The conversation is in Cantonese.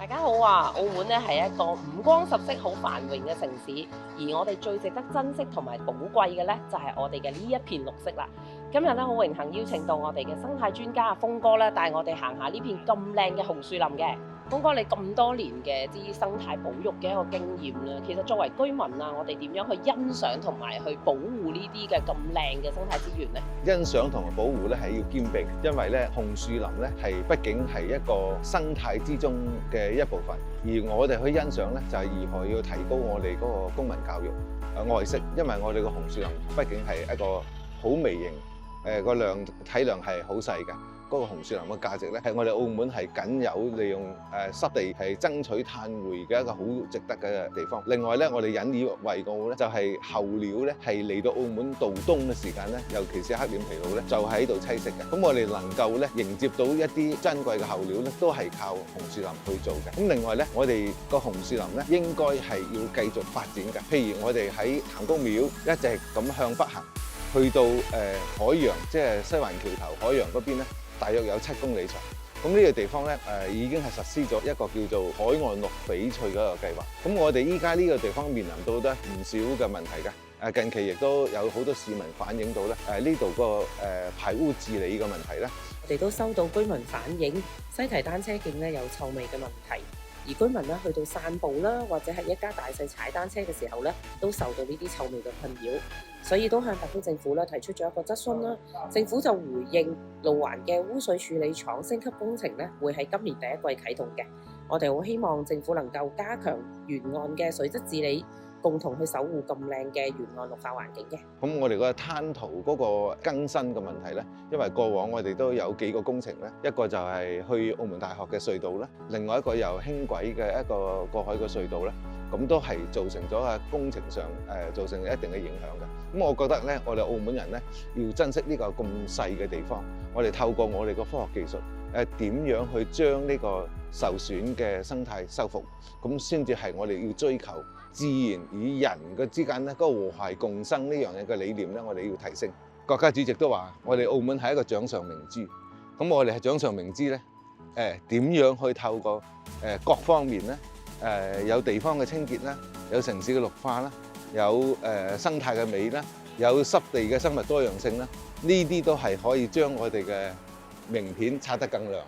大家好啊！澳門咧係一個五光十色、好繁榮嘅城市，而我哋最值得珍惜同埋寶貴嘅咧，就係我哋嘅呢一片綠色啦。今日咧好榮幸邀請到我哋嘅生態專家阿峰哥咧，帶我哋行下呢片咁靚嘅紅樹林嘅。峰哥，你咁多年嘅啲生態保育嘅一個經驗啦，其實作為居民啊，我哋點樣去欣賞同埋去保護呢啲嘅咁靚嘅生態資源呢？欣賞同埋保護咧係要兼備，因為咧紅樹林咧係畢竟係一個生態之中嘅一部分，而我哋去欣賞咧就係如何要提高我哋嗰個公民教育愛惜，因為我哋個紅樹林畢竟係一個好微型，個體量係好細嘅。嗰個紅樹林嘅價值咧，係我哋澳門係僅有利用濕地係爭取碳匯嘅一個好值得嘅地方。另外咧，我哋引以為傲咧，就係候鳥咧係嚟到澳門度冬嘅時間咧，尤其是黑臉琵鷺咧，就喺度棲息嘅。咁我哋能夠咧迎接到一啲珍貴嘅候鳥咧，都係靠紅樹林去做嘅。咁另外咧，我哋個紅樹林咧應該係要繼續發展嘅。譬如我哋喺譚公廟一直咁向北行，去到海洋，即係西環橋頭海洋嗰邊咧。大約有7公里長，咁呢個地方咧已經係實施咗一個叫做海岸綠翡翠嗰個計劃。咁我哋依家呢個地方面臨到咧唔少嘅問題嘅。近期亦都有好多市民反映到咧呢度個排污治理嘅問題咧。我哋都收到居民反映，西堤單車徑咧有臭味嘅問題，而居民咧去到散步啦，或者係一家大細踩單車嘅時候咧，都受到呢啲臭味嘅困擾。所以都向特區政府咧提出咗一個質詢啦，政府就回應路環嘅污水處理廠升級工程咧會喺今年第一季啟動嘅。我哋好希望政府能夠加強沿岸嘅水質治理，共同去守護咁靚嘅沿岸綠化環境嘅。咁我哋個灘塗嗰個更新嘅問題咧，因為過往我哋都有幾個工程咧，一個就係去澳門大學嘅隧道啦，另外一個由輕軌嘅一個過海嘅隧道咧，咁都係造成咗工程上造成一定嘅影響嘅。咁我覺得咧，我哋澳門人咧要珍惜呢個咁細嘅地方，我哋透過我哋個科學技術點樣去將呢個受損嘅生態修復，咁先至係我哋要追求自然與人嘅之間咧嗰個和諧共生呢樣嘢嘅理念咧，我哋要提升。國家主席都話，我哋澳門係一個掌上明珠，咁我哋係掌上明珠咧，點樣去透過各方面咧，有地方嘅清潔啦，有城市嘅綠化啦，有生態嘅美啦，有濕地嘅生物多樣性啦，呢啲都係可以將我哋嘅名片擦得更亮。